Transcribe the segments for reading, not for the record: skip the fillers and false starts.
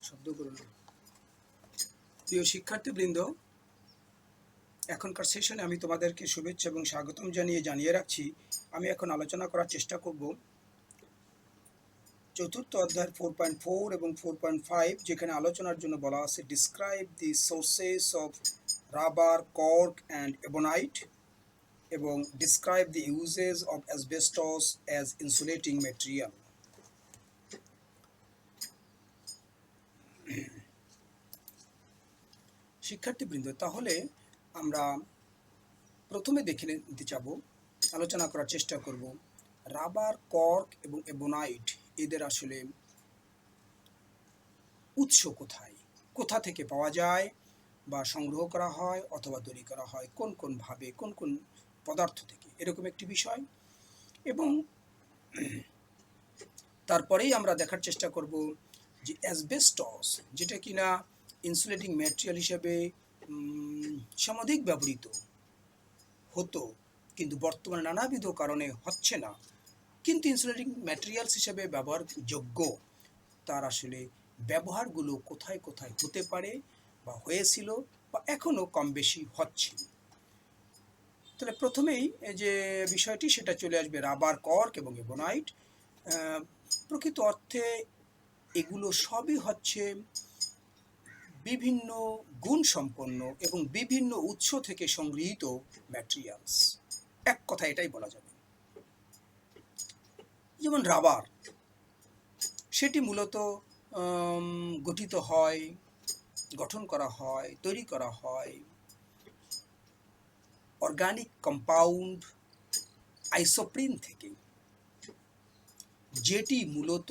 শব্দ করুন। প্রিয় শিক্ষার্থীবৃন্দ, এখনকার সেশনে আমি তোমাদেরকে শুভেচ্ছা এবং স্বাগতম জানিয়ে রাখছি। আমি এখন আলোচনা করার চেষ্টা করব চতুর্থ অধ্যায়ের 4.4 এবং 4.5, যেখানে আলোচনার জন্য বলা আছে describe the sources of rubber, cork and ebonite এবং describe the uses of asbestos as insulating material. শিক্ষার্থীবৃন্দ, তাহলে আমরা প্রথমে দেখে নিতে যাব, আলোচনা করার চেষ্টা করব রাবার, কর্ক এবং এবনাইট এদের আসলে উৎস কোথায়, কোথা থেকে পাওয়া যায় বা সংগ্রহ করা হয় অথবা তৈরি করা হয়, কোন কোন ভাবে, কোন কোন পদার্থ থেকে, এরকম একটি বিষয়। এবং তারপরেই আমরা দেখার চেষ্টা করব যে অ্যাসবেস্টস, যেটা কিনা ইনসুলেটিং ম্যাটেরিয়াল হিসেবে সমধিক ব্যবহৃত হতো, কিন্তু বর্তমানে নানাবিধ কারণে হচ্ছে না, কিন্তু ইনসুলেটিং ম্যাটেরিয়ালস হিসেবে ব্যবহারযোগ্য, তার আসলে ব্যবহারগুলো কোথায় কোথায় হতে পারে বা হয়েছিল বা এখনও কম বেশি হচ্ছে। তাহলে প্রথমেই যে বিষয়টি সেটা চলে আসবে রাবার, কর্ক এবং এবনাইট। প্রকৃত অর্থে এগুলো সবই হচ্ছে বিভিন্ন গুণ সম্পন্ন এবং বিভিন্ন উৎস থেকে সংগৃহীত ম্যাটেরিয়ালস। এক কথা এটাই বলা যাবে। যেমন রাবার, সেটি মূলত গঠন করা হয়, তৈরি করা হয় অর্গানিক কম্পাউন্ড আইসোপ্রিন থেকে, যেটি মূলত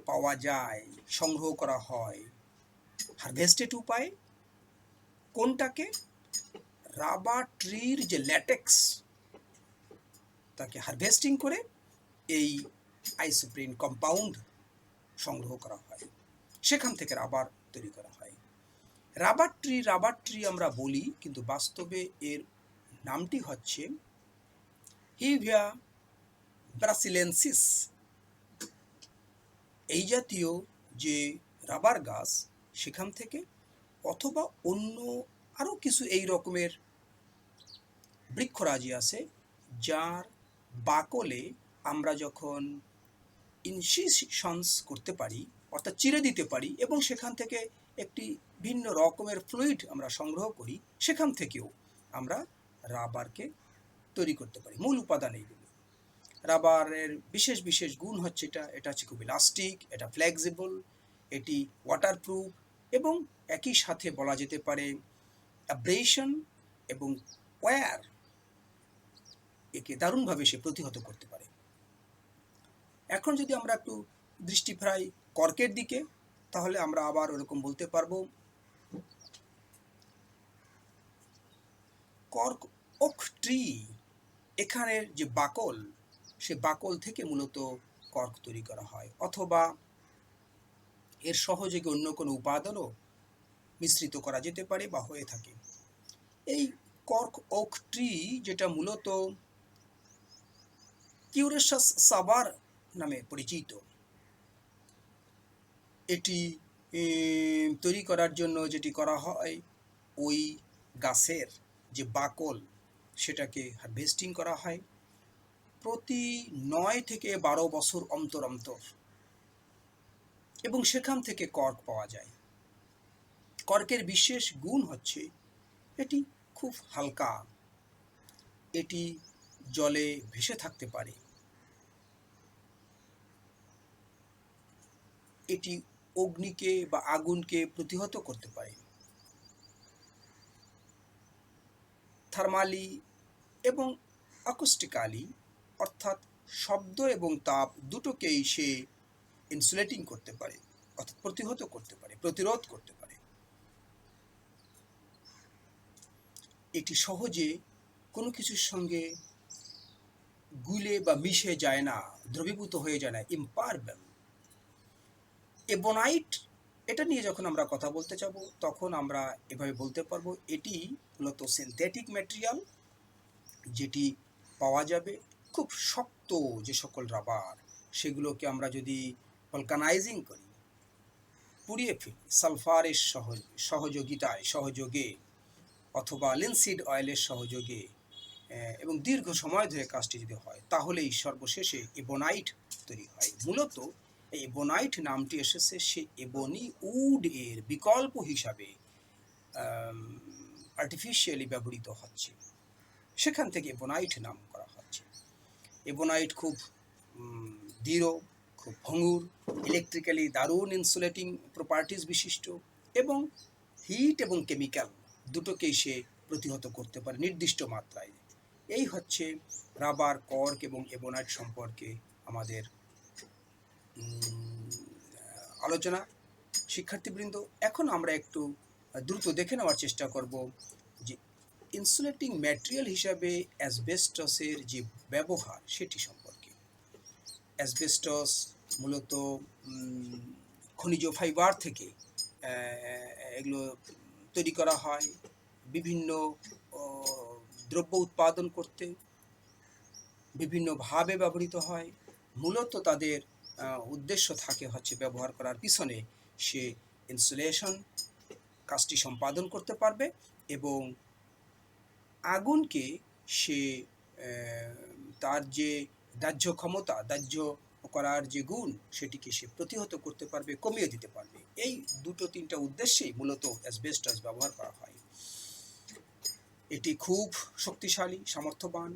পাওয়া যায়, সংগ্রহ করা হয় হারভেস্টেড উপায়ে। কোনটাকে? রাবার ট্রির যে ল্যাটেক্স, তাকে হারভেস্টিং করে এই আইসোপ্রিন কম্পাউন্ড সংগ্রহ করা হয়, সেখান থেকে রাবার তৈরি করা হয়। রাবার ট্রি আমরা বলি, কিন্তু বাস্তবে এর নামটি হচ্ছে হিভিয়া ব্রাসিলেন্সিস। এই জাতীয় যে রাবার গাছ, সেখান থেকে, অথবা অন্য আরও কিছু এই রকমের বৃক্ষরাজি আছে, যার বাকলে আমরা যখন ইনসিশনস করতে পারি, অর্থাৎ চিরে দিতে পারি, এবং সেখান থেকে একটি ভিন্ন রকমের ফ্লুইড আমরা সংগ্রহ করি, সেখান থেকেও আমরা রাবারকে তৈরি করতে পারি। মূল উপাদান এইগুলো। রাবারের বিশেষ বিশেষ গুণ হচ্ছে এটা হচ্ছে খুব ইলাস্টিক, এটা ফ্লেক্সিবল, এটি ওয়াটারপ্রুফ, এবং একই সাথে বলা যেতে পারে অ্যাব্রেশন এবং ওয়্যার একে দারুণভাবে সে প্রতিহত করতে পারে। এখন যদি আমরা একটু দৃষ্টি ফেরাই কর্কের দিকে, তাহলে আমরা আবার ওরকম বলতে পারবো কর্ক ওক ট্রি, এখানের যে বাকল, সে বাকল থেকে মূলত কর্ক তৈরি করা হয়, অথবা এর সহযোগে অন্য কোনো উপাদানও মিশ্রিত করা যেতে পারে বা হয়ে থাকে। এই কর্ক ওক ট্রি, যেটা মূলত কিউরেশাস সাবার নামে পরিচিত, এটি তৈরি করার জন্য যেটি করা হয়, ওই গাছের যে বাকল, সেটাকে হারভেস্টিং করা হয় প্রতি 9 থেকে 12 বছর অন্তর অন্তর, এবং সেখান থেকে কর্ক পাওয়া যায়। কর্কের বিশেষ গুণ হচ্ছে এটি খুব হালকা, এটি জলে ভেসে থাকতে পারে, এটি অগ্নিকে বা আগুনকে প্রতিহত করতে পারে, থার্মালি এবং অ্যাকুস্টিক্যালি, অর্থাৎ শব্দ এবং তাপ দুটোকেই সে ইনসুলেটিং করতে পারে, অর্থাৎ প্রতিহত করতে পারে, প্রতিরোধ করতে পারে। এটি সহজে কোনো কিছুর সঙ্গে গুলে বা মিশে যায় না, দ্রবীভূত হয়ে যায় না, ইম্পারমেবল। এবনাইট, এটা নিয়ে যখন আমরা কথা বলতে যাব, তখন আমরা এভাবে বলতে পারবো এটি মূলত সিনথেটিক ম্যাটেরিয়াল, যেটি পাওয়া যাবে খুব শক্ত যে সকল রাবার, সেগুলোকে আমরা যদি ভলকানাইজিং করি, পুড়িয়ে ফেলি সালফারের সহযোগে অথবা লিনসিড অয়েলের সহযোগে এবং দীর্ঘ সময় ধরে কাজটি যদি হয়, তাহলেই সর্বশেষে এবনাইট তৈরি হয়। মূলত এই এবনাইট নামটি এসেছে সে এবনি উড এর বিকল্প হিসাবে আর্টিফিশিয়ালি ব্যবহৃত হচ্ছে, সেখান থেকে এবনাইট নাম করা হচ্ছে। এবনাইট খুব দৃঢ়, খুব ভঙ্গুর, ইলেকট্রিক্যালি দারুণ ইনসুলেটিং প্রপার্টিজ বিশিষ্ট এবং হিট এবং কেমিক্যাল দুটোকেই সে প্রতিহত করতে পারে নির্দিষ্ট মাত্রায়। এই হচ্ছে রাবার, কর্ক এবং এবনাইট সম্পর্কে আমাদের আলোচনা। শিক্ষার্থীবৃন্দ, এখন আমরা একটু দ্রুত দেখে নেওয়ার চেষ্টা করব যে ইনসুলেটিং ম্যাটেরিয়াল হিসাবে অ্যাসবেস্টসের যে ব্যবহার সেটি সম্পর্কে। অ্যাসবেস্টস মূলত খনিজ ফাইবার থেকে এগুলো তৈরি করা হয় বিভিন্ন দ্রব্য উৎপাদন করতে, বিভিন্নভাবে ব্যবহৃত হয়। মূলত তাদের উদ্দেশ্য থাকে হচ্ছে ব্যবহার করার পিছনে সে ইনসুলেশন কাজটি সম্পাদন করতে পারবে এবং আগুনকে সে তার যে দাহ্য ক্ষমতা, দাহ্য করার যে গুণ, সেটিকে সে প্রতিহত করতে পারবে, কমিয়ে দিতে পারবে। এই দুটো তিনটা উদ্দেশ্যেই মূলত অ্যাসবেস্টস ব্যবহার করা হয়। এটি খুব শক্তিশালী, সামর্থ্যবান,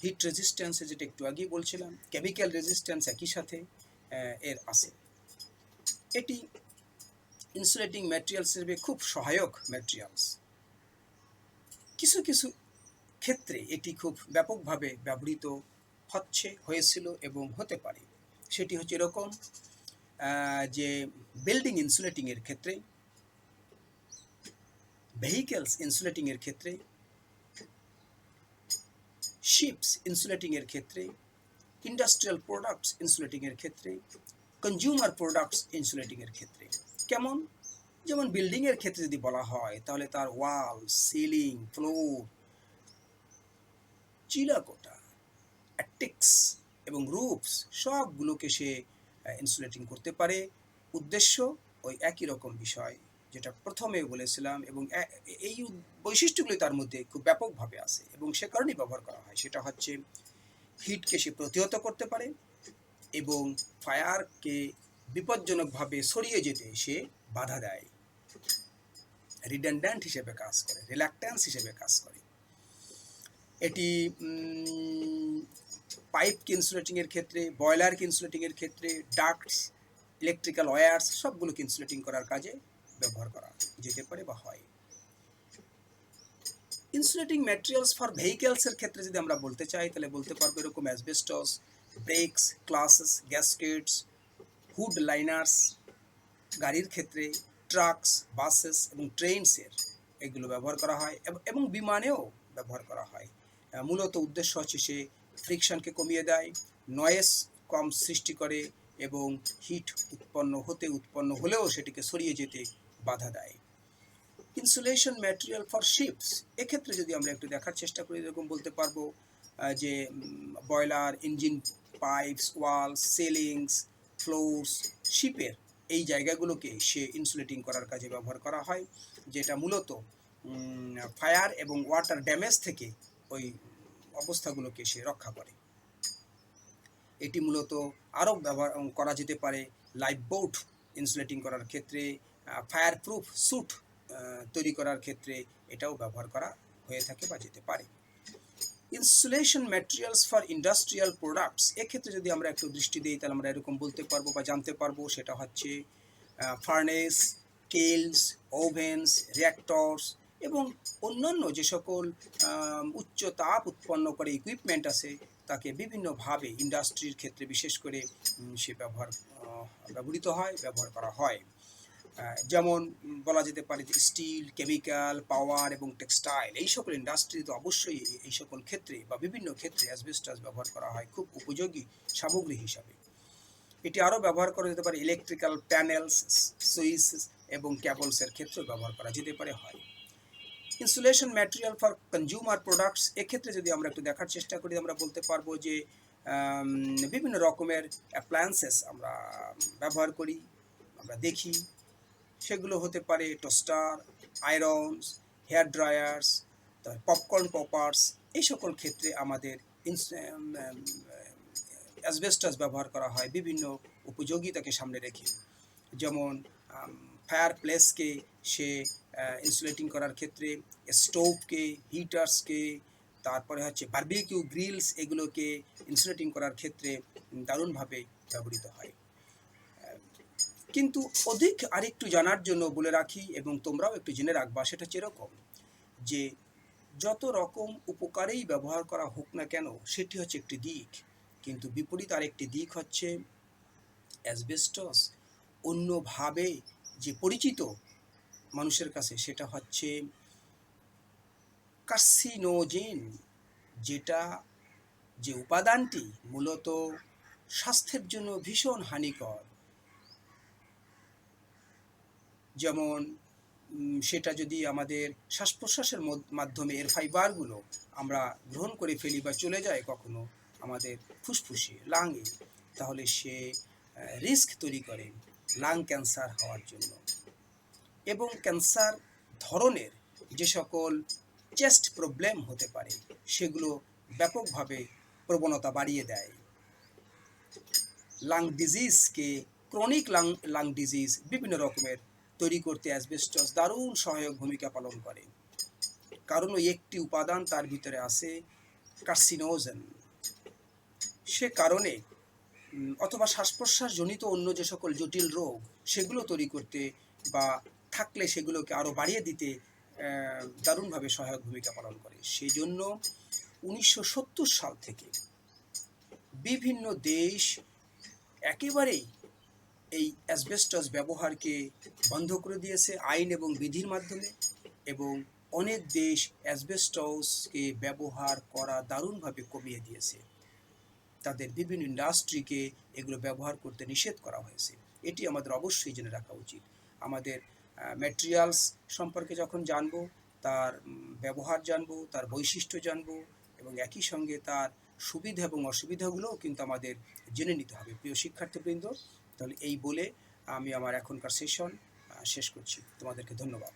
হিট রেজিস্ট্যান্স যেটা একটু আগেই বলছিলাম, কেমিক্যাল রেজিস্ট্যান্স একই সাথে এর আছে। এটি ইনসুলেটিং ম্যাটেরিয়ালস হিসেবে খুব সহায়ক ম্যাটেরিয়ালস। কিছু কিছু ক্ষেত্রে এটি খুব ব্যাপকভাবে ব্যবহৃত হয়েছিল এবং হতে পারে। সেটি হচ্ছে এরকম যে বিল্ডিং ইনসুলেটিংয়ের ক্ষেত্রে, ভেহিকেলস ইনসুলেটিংয়ের ক্ষেত্রে, শিপস ইনসুলেটিংয়ের ক্ষেত্রে, ইন্ডাস্ট্রিয়াল প্রোডাক্টস ইনসুলেটিংয়ের ক্ষেত্রে, কনজিউমার প্রোডাক্টস ইনসুলেটিংয়ের ক্ষেত্রে। কেমন? যেমন বিল্ডিংয়ের ক্ষেত্রে যদি বলা হয়, তাহলে তার ওয়াল, সিলিং, ফ্লোর, চিলাকোটা, অ্যাটিক্স এবং রুফস সবগুলোকে সে ইনসুলেটিং করতে পারে। উদ্দেশ্য ওই একই রকম বিষয় যেটা প্রথমে বলেছিলাম, এবং এই বৈশিষ্ট্যগুলি তার মধ্যে খুব ব্যাপকভাবে আছে এবং সে কারণেই ব্যবহার করা হয়। সেটা হচ্ছে হিটকে সে প্রতিহত করতে পারে এবং ফায়ারকে বিপজ্জনকভাবে ছড়িয়ে যেতে সে বাধা দেয়, রিডান্ড্যান্ট হিসেবে কাজ করে, রিল্যাক্ট্যান্স হিসেবে কাজ করে। এটি পাইপকে ইনসুলেটিংয়ের ক্ষেত্রে, বয়লারকে ইনসুলেটিংয়ের ক্ষেত্রে, ডাক্টস, ইলেকট্রিক্যাল ওয়্যারস সবগুলোকে ইনসুলেটিং করার কাজে ব্যবহার করা যেতে পারে বা হয়। ইনসুলেটিং ম্যাটেরিয়ালস ফর ভেহিকেলসের ক্ষেত্রে যদি আমরা বলতে চাই, তাহলে বলতে পারবো এরকম asbestos, brakes, glasses, gaskets, hood liners, গাড়ির ক্ষেত্রে ট্রাকস, বাসেস এবং ট্রেনসের এগুলো ব্যবহার করা হয় এবং বিমানেও ব্যবহার করা হয়। মূলত উদ্দেশ্য হচ্ছে সে ফ্রিকশনকে কমিয়ে দেয়, নয়েজ কম সৃষ্টি করে এবং হিট উৎপন্ন হলেও সেটিকে সরিয়ে যেতে বাধা দেয়। ইনসুলেশন ম্যাটেরিয়াল ফর শিপস, এক্ষেত্রে যদি আমরা একটু দেখার চেষ্টা করি, এরকম বলতে পারবো যে boiler, engine pipes, walls, ceilings, floors, শিপের এই জায়গাগুলোকে সে ইনসুলেটিং করার কাজে ব্যবহার করা হয়, যেটা মূলত ফায়ার এবং ওয়াটার ড্যামেজ থেকে ওই অবস্থাগুলোকে সে রক্ষা করে। এটি মূলত আরও ব্যবহার করা যেতে পারে লাইফ বোট ইনসুলেটিং করার ক্ষেত্রে, ফায়ার প্রুফ স্যুট তৈরি করার ক্ষেত্রে এটাও ব্যবহার করা হয়ে থাকে বা যেতে পারে। Insulation materials for industrial products, এক্ষেত্রে যদি আমরা একটু দৃষ্টি দিই, তাহলে আমরা এরকম বলতে পারবো বা জানতে পারবো, সেটা হচ্ছে ফার্নেস, কেলস, ওভেনস, রিঅ্যাক্টরস এবং অন্যান্য যে সকল উচ্চ তাপ উৎপন্ন করে ইকুইপমেন্ট আছে, তাকে বিভিন্নভাবে ইন্ডাস্ট্রির ক্ষেত্রে বিশেষ করে সে ব্যবহার করা হয়। যেমন বলা যেতে পারে যে স্টিল, কেমিক্যাল, পাওয়ার এবং টেক্সটাইল এই সকল ইন্ডাস্ট্রি তো অবশ্যই এই সকল ক্ষেত্রে বা বিভিন্ন ক্ষেত্রে অ্যাসবেস্টস ব্যবহার করা হয় খুব উপযোগী সামগ্রী হিসাবে। এটি আরও ব্যবহার করা যেতে পারে ইলেকট্রিক্যাল প্যানেলস, সুইচ এবং ক্যাবলসের ক্ষেত্রেও ব্যবহার করা যেতে পারে হয়। Insulation material for consumer products, এক্ষেত্রে যদি আমরা একটু দেখার চেষ্টা করি, আমরা বলতে পারবো যে বিভিন্ন রকমের অ্যাপ্লায়েন্সেস আমরা ব্যবহার করি, আমরা দেখি, সেগুলো হতে পারে toaster, irons, hair dryers, popcorn poppers. এই সকল ক্ষেত্রে আমাদের অ্যাসবেস্টস ব্যবহার করা হয় বিভিন্ন উপযোগিতাকে সামনে রেখে। যেমন ফায়ার প্লেসকে সে ইনসুলেটিং করার ক্ষেত্রে, স্টোভকে, হিটার্সকে, তারপরে হচ্ছে বারবিকিউ গ্রিলস, এগুলোকে ইনসুলেটিং করার ক্ষেত্রে দারুণভাবে ব্যবহৃত হয়। কিন্তু অধিক আরেকটু জানার জন্য বলে রাখি, এবং তোমরাও একটু জেনে রাখবা, সেটা হচ্ছে এরকম যে যত রকম উপকারেই ব্যবহার করা হোক না কেন, সেটি হচ্ছে একটি দিক, কিন্তু বিপরীত আরেকটি দিক হচ্ছে অ্যাসবেস্টস অন্যভাবে যে পরিচিত মানুষের কাছে, সেটা হচ্ছে কার্সিনোজেন, যেটা যে উপাদানটি মূলত স্বাস্থ্যের জন্য ভীষণ হানিকর। যেমন সেটা যদি আমাদের শ্বাস প্রশ্বাসের মাধ্যমে এর ফাইবারগুলো আমরা গ্রহণ করে ফেলি বা চলে যায় কখনো আমাদের ফুসফুসে, লাংয়ে, তাহলে সে রিস্ক তৈরি করে লাং ক্যান্সার হওয়ার জন্য। এবং ক্যান্সার ধরনের যে সকল চেস্ট প্রবলেম হতে পারে, সেগুলো ব্যাপকভাবে প্রবণতা বাড়িয়ে দেয়। লাং ডিজিজকে, ক্রনিক লাং ডিজিজ বিভিন্ন রকমের তৈরি করতে অ্যাসবেস্টস দারুণ সহায়ক ভূমিকা পালন করে, কারণ ওই একটি উপাদান তার ভিতরে আছে, কার্সিনোজেন। সে কারণে অথবা শ্বাস প্রশ্বাস জনিত অন্য যে সকল জটিল রোগ, সেগুলো তৈরি করতে বা থাকলে সেগুলোকে আরও বাড়িয়ে দিতে দারুণভাবে সহায়ক ভূমিকা পালন করে। সেই জন্য 1970 সাল থেকে বিভিন্ন দেশ একেবারেই এই অ্যাসবেস্টস ব্যবহারকে বন্ধ করে দিয়েছে আইন এবং বিধির মাধ্যমে, এবং অনেক দেশ অ্যাসবেস্টসকে ব্যবহার করা দারুণভাবে কমিয়ে দিয়েছে। তাদের বিভিন্ন ইন্ডাস্ট্রিকে এগুলো ব্যবহার করতে নিষেধ করা হয়েছে। এটি আমাদের অবশ্যই জেনে রাখা উচিত। আমাদের ম্যাটেরিয়ালস সম্পর্কে যখন জানবো, তার ব্যবহার জানবো, তার বৈশিষ্ট্য জানবো, এবং একই সঙ্গে তার সুবিধা এবং অসুবিধাগুলোও কিন্তু আমাদের জেনে নিতে হবে, প্রিয় শিক্ষার্থীবৃন্দ। তাহলে এই বলে আমি আমার এখনকার সেশন শেষ করছি। তোমাদেরকে ধন্যবাদ।